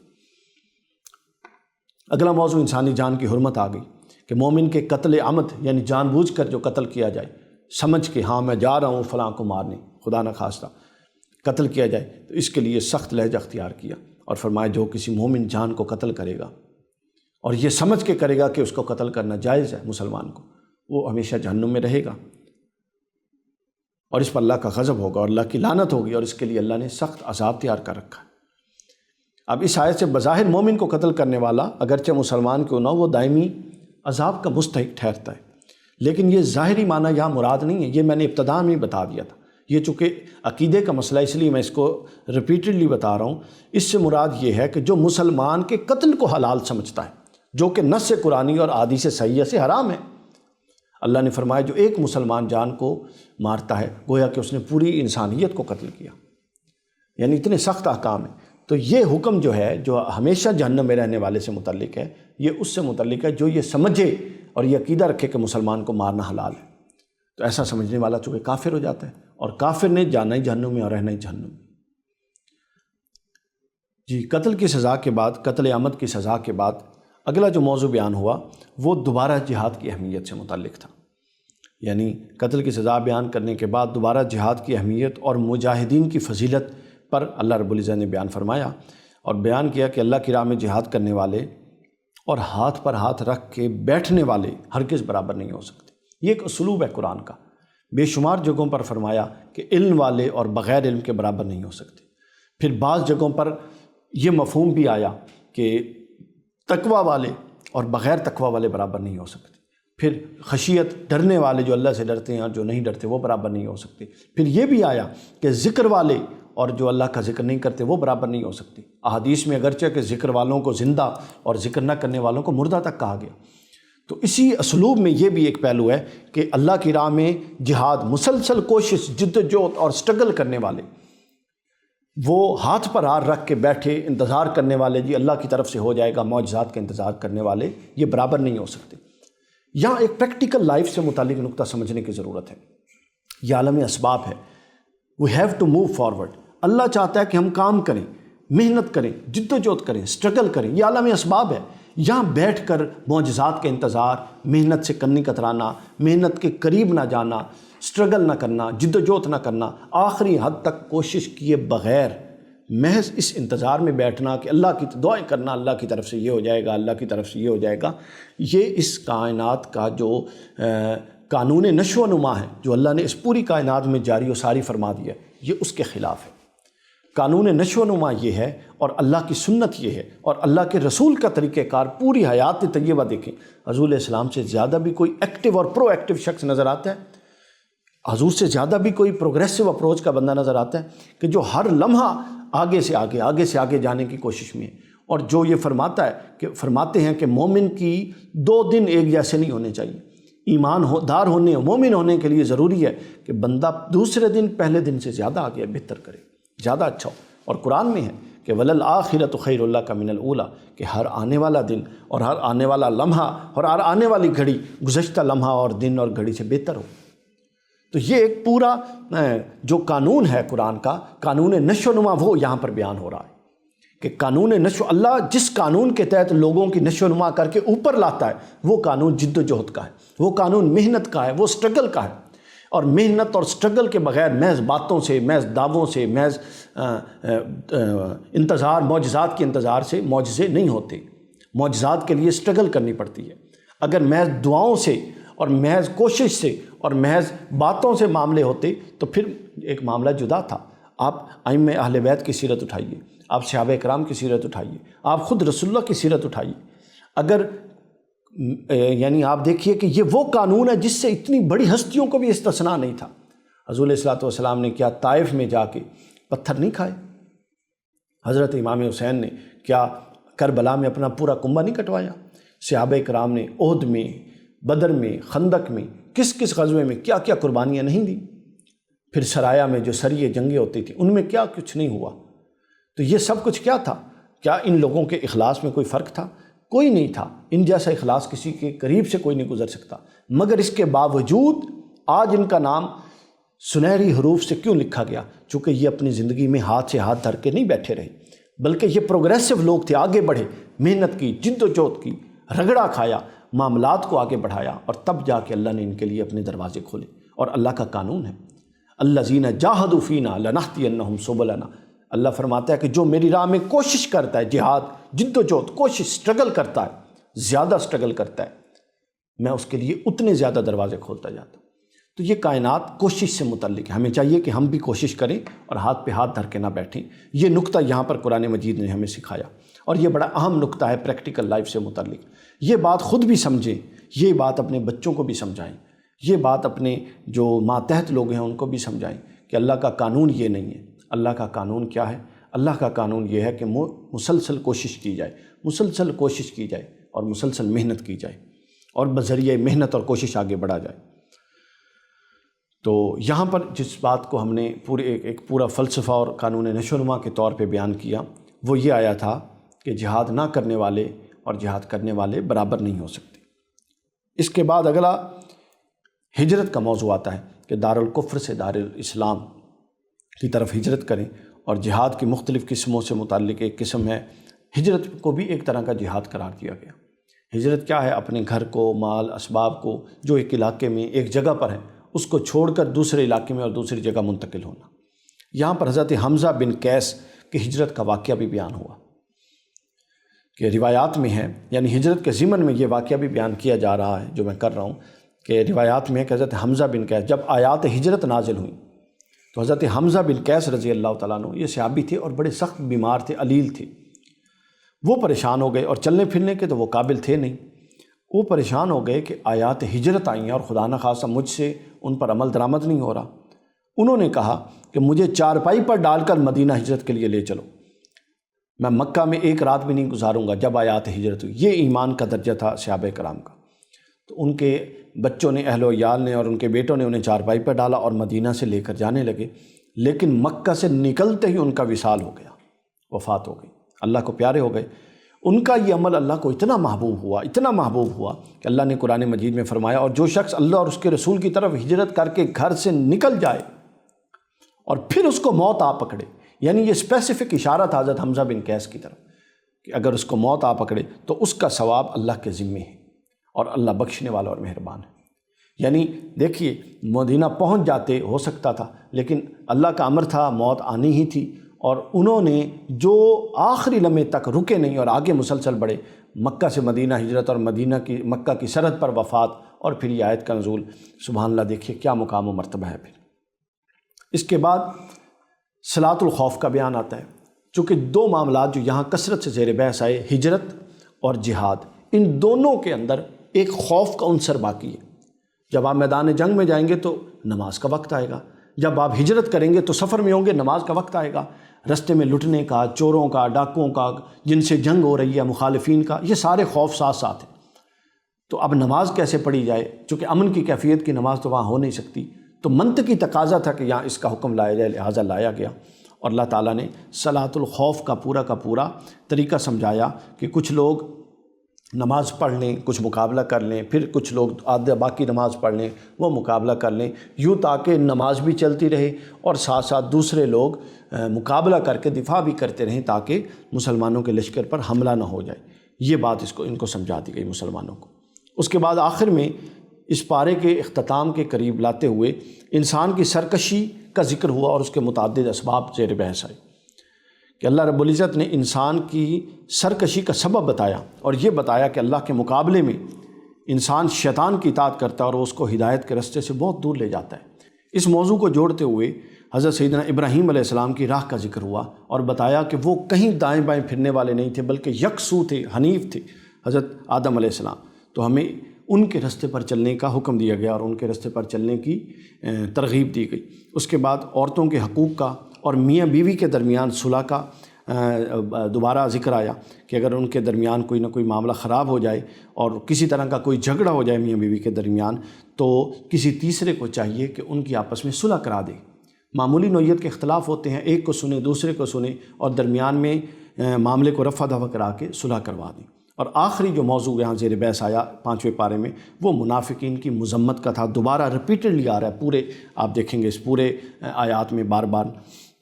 Speaker 1: اگلا موضوع انسانی جان کی حرمت آ گئی کہ مومن کے قتل عمد، یعنی جان بوجھ کر جو قتل کیا جائے، سمجھ کے ہاں میں جا رہا ہوں فلاں کو مارنے، خدا نہ خواستہ قتل کیا جائے، تو اس کے لیے سخت لہجہ اختیار کیا، اور فرمایا جو کسی مومن جان کو قتل کرے گا اور یہ سمجھ کے کرے گا کہ اس کو قتل کرنا جائز ہے مسلمان کو، وہ ہمیشہ جہنم میں رہے گا، اور اس پر اللہ کا غضب ہوگا اور اللہ کی لعنت ہوگی، اور اس کے لیے اللہ نے سخت عذاب تیار کر رکھا ہے۔ اب اس آیت سے بظاہر مومن کو قتل کرنے والا اگرچہ مسلمان کیوں نہ، وہ دائمی عذاب کا مستحق ٹھہرتا ہے، لیکن یہ ظاہری معنی یہاں مراد نہیں ہے، یہ میں نے ابتدا میں بتا دیا تھا، یہ چونکہ عقیدے کا مسئلہ اس لیے میں اس کو ریپیٹڈلی بتا رہا ہوں۔ اس سے مراد یہ ہے کہ جو مسلمان کے قتل کو حلال سمجھتا ہے، جو کہ نص قرآنی اور احادیث صحیحہ سے حرام ہے۔ اللہ نے فرمایا جو ایک مسلمان جان کو مارتا ہے گویا کہ اس نے پوری انسانیت کو قتل کیا، یعنی اتنے سخت احکام ہیں۔ تو یہ حکم جو ہے، جو ہمیشہ جہنم میں رہنے والے سے متعلق ہے، یہ اس سے متعلق ہے جو یہ سمجھے اور یہ عقیدہ رکھے کہ مسلمان کو مارنا حلال ہے۔ تو ایسا سمجھنے والا چونکہ کافر ہو جاتا ہے، اور کافر نے جانا ہی جہنم میں اور رہنا ہی جہنم میں۔ جی، قتل کی سزا کے بعد، قتل عمد کی سزا کے بعد اگلا جو موضوع بیان ہوا وہ دوبارہ جہاد کی اہمیت سے متعلق تھا، یعنی قتل کی سزا بیان کرنے کے بعد دوبارہ جہاد کی اہمیت اور مجاہدین کی فضیلت پر اللہ رب العزت نے بیان فرمایا، اور بیان کیا کہ اللہ کی راہ میں جہاد کرنے والے اور ہاتھ پر ہاتھ رکھ کے بیٹھنے والے ہرگز برابر نہیں ہو سکتے۔ یہ ایک اسلوب ہے قرآن کا، بے شمار جگہوں پر فرمایا کہ علم والے اور بغیر علم کے برابر نہیں ہو سکتے۔ پھر بعض جگہوں پر یہ مفہوم بھی آیا کہ تقوی والے اور بغیر تقوی والے برابر نہیں ہو سکتے۔ پھر خشیت، ڈرنے والے جو اللہ سے ڈرتے ہیں اور جو نہیں ڈرتے وہ برابر نہیں ہو سکتے۔ پھر یہ بھی آیا کہ ذکر والے اور جو اللہ کا ذکر نہیں کرتے وہ برابر نہیں ہو سکتے۔ احادیث میں اگرچہ کہ ذکر والوں کو زندہ اور ذکر نہ کرنے والوں کو مردہ تک کہا گیا، تو اسی اسلوب میں یہ بھی ایک پہلو ہے کہ اللہ کی راہ میں جہاد، مسلسل کوشش، جدوجہد اور سٹرگل کرنے والے، وہ ہاتھ پر ہاتھ رکھ کے بیٹھے انتظار کرنے والے، جی اللہ کی طرف سے ہو جائے گا، معجزات کا انتظار کرنے والے، یہ برابر نہیں ہو سکتے۔ یہاں ایک پریکٹیکل لائف سے متعلق نقطہ سمجھنے کی ضرورت ہے۔ یہ عالم اسباب ہے، we have to move forward. اللہ چاہتا ہے کہ ہم کام کریں، محنت کریں، جدوجہد کریں، سٹرگل کریں، یہ عالم اسباب ہے۔ یہاں بیٹھ کر معجزات کا انتظار، محنت سے کنی کترانا، محنت کے قریب نہ جانا، سٹرگل نہ کرنا، جدوجہد نہ کرنا، آخری حد تک کوشش کیے بغیر محض اس انتظار میں بیٹھنا کہ اللہ کی دعائیں کرنا، اللہ کی طرف سے یہ ہو جائے گا، اللہ کی طرف سے یہ ہو جائے گا، یہ اس کائنات کا جو قانون نشو و نما ہے جو اللہ نے اس پوری کائنات میں جاری و ساری فرما دیا، یہ اس کے خلاف ہے۔ قانون نشو و نما یہ ہے اور اللہ کی سنت یہ ہے اور اللہ کے رسول کا طریقہ کار پوری حیات طیبہ دیکھیں۔ حضور علیہ السلام سے زیادہ بھی کوئی ایکٹیو اور پرو ایکٹیو شخص نظر آتا ہے؟ حضور سے زیادہ بھی کوئی پروگریسو اپروچ کا بندہ نظر آتا ہے کہ جو ہر لمحہ آگے سے آگے جانے کی کوشش میں ہے؟ اور جو یہ فرماتے ہیں کہ مومن کی 2 دن ایک جیسے نہیں ہونے چاہیے۔ ایمان دار ہونے، مومن ہونے کے لیے ضروری ہے کہ بندہ دوسرے دن پہلے دن سے زیادہ آگے بہتر کرے، زیادہ اچھا ہو۔ اور قرآن میں ہے کہ وَلَلْآخِرَةُ خَيْرٌ لَكَ مِنَ الْأُولَىٰ، کہ ہر آنے والا دن اور ہر آنے والا لمحہ اور ہر آنے والی گھڑی گزشتہ لمحہ اور دن اور گھڑی سے بہتر ہو۔ تو یہ ایک پورا جو قانون ہے قرآن کا، قانون نشو و نما، وہ یہاں پر بیان ہو رہا ہے کہ قانون نشو، اللہ جس قانون کے تحت لوگوں کی نشو و نما کر کے اوپر لاتا ہے وہ قانون جد و جہد کا ہے، وہ قانون محنت کا ہے، وہ سٹرگل کا ہے۔ اور محنت اور سٹرگل کے بغیر محض باتوں سے، محض دعووں سے، محض انتظار، معجزات کے انتظار سے معجزے نہیں ہوتے۔ معجزات کے لیے سٹرگل کرنی پڑتی ہے۔ اگر محض دعاؤں سے اور محض کوشش سے اور محض باتوں سے معاملے ہوتے تو پھر ایک معاملہ جدا تھا۔ آپ ائمہ اہل بیت کی سیرت اٹھائیے، آپ صحابہ کرام کی سیرت اٹھائیے، آپ خود رسول اللہ کی سیرت اٹھائیے، اگر یعنی آپ دیکھیے کہ یہ وہ قانون ہے جس سے اتنی بڑی ہستیوں کو بھی استثناء نہیں تھا۔ حضور علیہ الصلوۃ نے کیا طائف میں جا کے پتھر نہیں کھائے؟ حضرت امام حسین نے کیا کربلا میں اپنا پورا کنبہ نہیں کٹوایا؟ صحابہ کرام نے احد میں، بدر میں، خندق میں، کس غزوے میں کیا کیا قربانیاں نہیں دیں؟ پھر سرایا میں جو سریے جنگیں ہوتی تھیں ان میں کیا کچھ نہیں ہوا؟ تو یہ سب کچھ کیا تھا؟ کیا ان لوگوں کے اخلاص میں کوئی فرق تھا؟ کوئی نہیں تھا۔ ان جیسا اخلاص کسی کے قریب سے کوئی نہیں گزر سکتا۔ مگر اس کے باوجود آج ان کا نام سنہری حروف سے کیوں لکھا گیا؟ چونکہ یہ اپنی زندگی میں ہاتھ سے ہاتھ دھر کے نہیں بیٹھے رہے، بلکہ یہ پروگریسو لوگ تھے، آگے بڑھے، محنت کی، جد و جہد کی، رگڑا کھایا، معاملات کو آگے بڑھایا، اور تب جا کے اللہ نے ان کے لیے اپنے دروازے کھولے۔ اور اللہ کا قانون ہے الذین جاہدوا فینا لنہدینہم سبلنا۔ اللہ فرماتا ہے کہ جو میری راہ میں کوشش کرتا ہے، جہاد، جد و جہد، کوشش، سٹرگل کرتا ہے، زیادہ سٹرگل کرتا ہے، میں اس کے لیے اتنے زیادہ دروازے کھولتا جاتا ہوں۔ تو یہ کائنات کوشش سے متعلق ہے۔ ہمیں چاہیے کہ ہم بھی کوشش کریں اور ہاتھ پہ ہاتھ دھر کے نہ بیٹھیں۔ یہ نقطہ یہاں پر قرآن مجید نے ہمیں سکھایا، اور یہ بڑا اہم نقطہ ہے پریکٹیکل لائف سے متعلق۔ یہ بات خود بھی سمجھیں، یہ بات اپنے بچوں کو بھی سمجھائیں، یہ بات اپنے جو ماتحت لوگ ہیں ان کو بھی سمجھائیں کہ اللہ کا قانون یہ نہیں ہے۔ اللہ کا قانون کیا ہے؟ اللہ کا قانون یہ ہے کہ مسلسل کوشش کی جائے، مسلسل کوشش کی جائے اور مسلسل محنت کی جائے، اور بذریعہ محنت اور کوشش آگے بڑھا جائے۔ تو یہاں پر جس بات کو ہم نے ایک پورا فلسفہ اور قانون نشو و نما کے طور پہ بیان کیا، وہ یہ آیا تھا کہ جہاد نہ کرنے والے اور جہاد کرنے والے برابر نہیں ہو سکتے۔ اس کے بعد اگلا ہجرت کا موضوع آتا ہے کہ دارالکفر سے دارالاسلام کی طرف ہجرت کریں، اور جہاد کی مختلف قسموں سے متعلق ایک قسم ہے ہجرت کو بھی ایک طرح کا جہاد قرار دیا گیا۔ ہجرت کیا ہے؟ اپنے گھر کو، مال، اسباب کو جو ایک علاقے میں ایک جگہ پر ہے اس کو چھوڑ کر دوسرے علاقے میں اور دوسری جگہ منتقل ہونا۔ یہاں پر حضرت حمزہ بن قیس کی ہجرت کا واقعہ بھی بیان ہوا کہ روایات میں ہے، یعنی ہجرت کے ضمن میں یہ واقعہ بھی بیان کیا جا رہا ہے جو میں کر رہا ہوں، کہ روایات میں ہے کہ حضرت حمزہ بن قیس جب آیات ہجرت نازل ہوئیں تو حضرت حمزہ بن قیس رضی اللہ تعالیٰ عنہ، یہ صحابی تھے اور بڑے سخت بیمار تھے، علیل تھے، وہ پریشان ہو گئے، اور چلنے پھرنے کے تو وہ قابل تھے نہیں۔ وہ پریشان ہو گئے کہ آیات ہجرت آئی ہیں اور خدا نخواستہ مجھ سے ان پر عمل درآمد نہیں ہو رہا۔ انہوں نے کہا کہ مجھے چارپائی پر ڈال کر مدینہ ہجرت کے لیے لے چلو، میں مکہ میں ایک رات بھی نہیں گزاروں گا جب آیات ہجرت ہوئی۔ یہ ایمان کا درجہ تھا صحابہ کرام کا۔ تو ان کے بچوں نے، اہل و عیال نے اور ان کے بیٹوں نے انہیں چارپائی پر ڈالا اور مدینہ سے لے کر جانے لگے، لیکن مکہ سے نکلتے ہی ان کا وصال ہو گیا، وفات ہو گئی، اللہ کو پیارے ہو گئے۔ ان کا یہ عمل اللہ کو اتنا محبوب ہوا، اتنا محبوب ہوا کہ اللہ نے قرآن مجید میں فرمایا، اور جو شخص اللہ اور اس کے رسول کی طرف ہجرت کر کے گھر سے نکل جائے اور پھر اس کو موت آ پکڑے، یعنی یہ اسپیسیفک اشارہ تھا حضرت حمزہ بن قیس کی طرف کہ اگر اس کو موت آ پکڑے تو اس کا ثواب اللہ کے ذمے ہے، اور اللہ بخشنے والا اور مہربان ہے۔ یعنی دیکھیے، مدینہ پہنچ جاتے ہو سکتا تھا، لیکن اللہ کا امر تھا، موت آنی ہی تھی، اور انہوں نے جو آخری لمحے تک رکے نہیں اور آگے مسلسل بڑھے، مکہ سے مدینہ ہجرت اور مکہ کی سرحد پر وفات، اور پھر یہ آیت کا نزول، سبحان اللہ، دیکھیے کیا مقام و مرتبہ ہے۔ پھر اس کے بعد صلاۃ الخوف کا بیان آتا ہے، چونکہ دو معاملات جو یہاں کثرت سے زیر بحث آئے، ہجرت اور جہاد، ان دونوں کے اندر ایک خوف کا عنصر باقی ہے۔ جب آپ میدان جنگ میں جائیں گے تو نماز کا وقت آئے گا، جب آپ ہجرت کریں گے تو سفر میں ہوں گے، نماز کا وقت آئے گا، رستے میں لٹنے کا، چوروں کا، ڈاکوؤں کا، جن سے جنگ ہو رہی ہے، مخالفین کا، یہ سارے خوف ساتھ ساتھ ہیں۔ تو اب نماز کیسے پڑھی جائے؟ چونکہ امن کی کیفیت کی نماز تو وہاں ہو نہیں سکتی، تو منطقی تقاضا تھا کہ یہاں اس کا حکم لایا جائے، لہٰذا لایا گیا، اور اللہ تعالیٰ نے صلاۃ الخوف کا پورا طریقہ سمجھایا کہ کچھ لوگ نماز پڑھ لیں، کچھ مقابلہ کر لیں، پھر کچھ لوگ آدھا باقی نماز پڑھ لیں، وہ مقابلہ کر لیں، یوں تاکہ نماز بھی چلتی رہے اور ساتھ ساتھ دوسرے لوگ مقابلہ کر کے دفاع بھی کرتے رہیں تاکہ مسلمانوں کے لشکر پر حملہ نہ ہو جائے۔ یہ بات ان کو سمجھا دی گئی مسلمانوں کو۔ اس کے بعد آخر میں اس پارے کے اختتام کے قریب لاتے ہوئے انسان کی سرکشی کا ذکر ہوا اور اس کے متعدد اسباب زیر بحث آئے کہ اللہ رب العزت نے انسان کی سرکشی کا سبب بتایا، اور یہ بتایا کہ اللہ کے مقابلے میں انسان شیطان کی اطاعت کرتا ہے اور وہ اس کو ہدایت کے رستے سے بہت دور لے جاتا ہے۔ اس موضوع کو جوڑتے ہوئے حضرت سیدنا ابراہیم علیہ السلام کی راہ کا ذکر ہوا اور بتایا کہ وہ کہیں دائیں بائیں پھرنے والے نہیں تھے، بلکہ یکسو تھے، حنیف تھے حضرت آدم علیہ السلام۔ تو ہمیں ان کے رستے پر چلنے کا حکم دیا گیا اور ان کے رستے پر چلنے کی ترغیب دی گئی۔ اس کے بعد عورتوں کے حقوق کا اور میاں بیوی کے درمیان صلح کا دوبارہ ذکر آیا کہ اگر ان کے درمیان کوئی نہ کوئی معاملہ خراب ہو جائے اور کسی طرح کا کوئی جھگڑا ہو جائے میاں بیوی کے درمیان، تو کسی تیسرے کو چاہیے کہ ان کی آپس میں صلح کرا دے۔ معمولی نوعیت کے اختلاف ہوتے ہیں، ایک کو سنیں، دوسرے کو سنیں اور درمیان میں معاملے کو رفع دفع کرا کے صلح کروا دیں۔ اور آخری جو موضوع یہاں زیر بحث آیا 5ویں پارے میں، وہ منافقین کی مذمت کا تھا۔ دوبارہ ریپیٹڈلی آ رہا ہے، پورے آپ دیکھیں گے اس پورے آیات میں بار بار،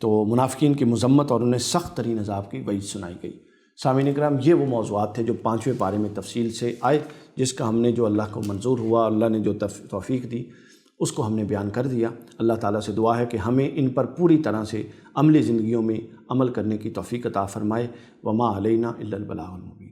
Speaker 1: تو منافقین کی مذمت اور انہیں سخت ترین عذاب کی وعید سنائی گئی۔ سامعین اکرام، یہ وہ موضوعات تھے جو 5ویں پارے میں تفصیل سے آئے، جس کا ہم نے جو اللہ کو منظور ہوا، اللہ نے جو توفیق دی، اس کو ہم نے بیان کر دیا۔ اللہ تعالیٰ سے دعا ہے کہ ہمیں ان پر پوری طرح سے عملی زندگیوں میں عمل کرنے کی توفیق عطا فرمائے۔ وما علینا الا البلاغ المبین۔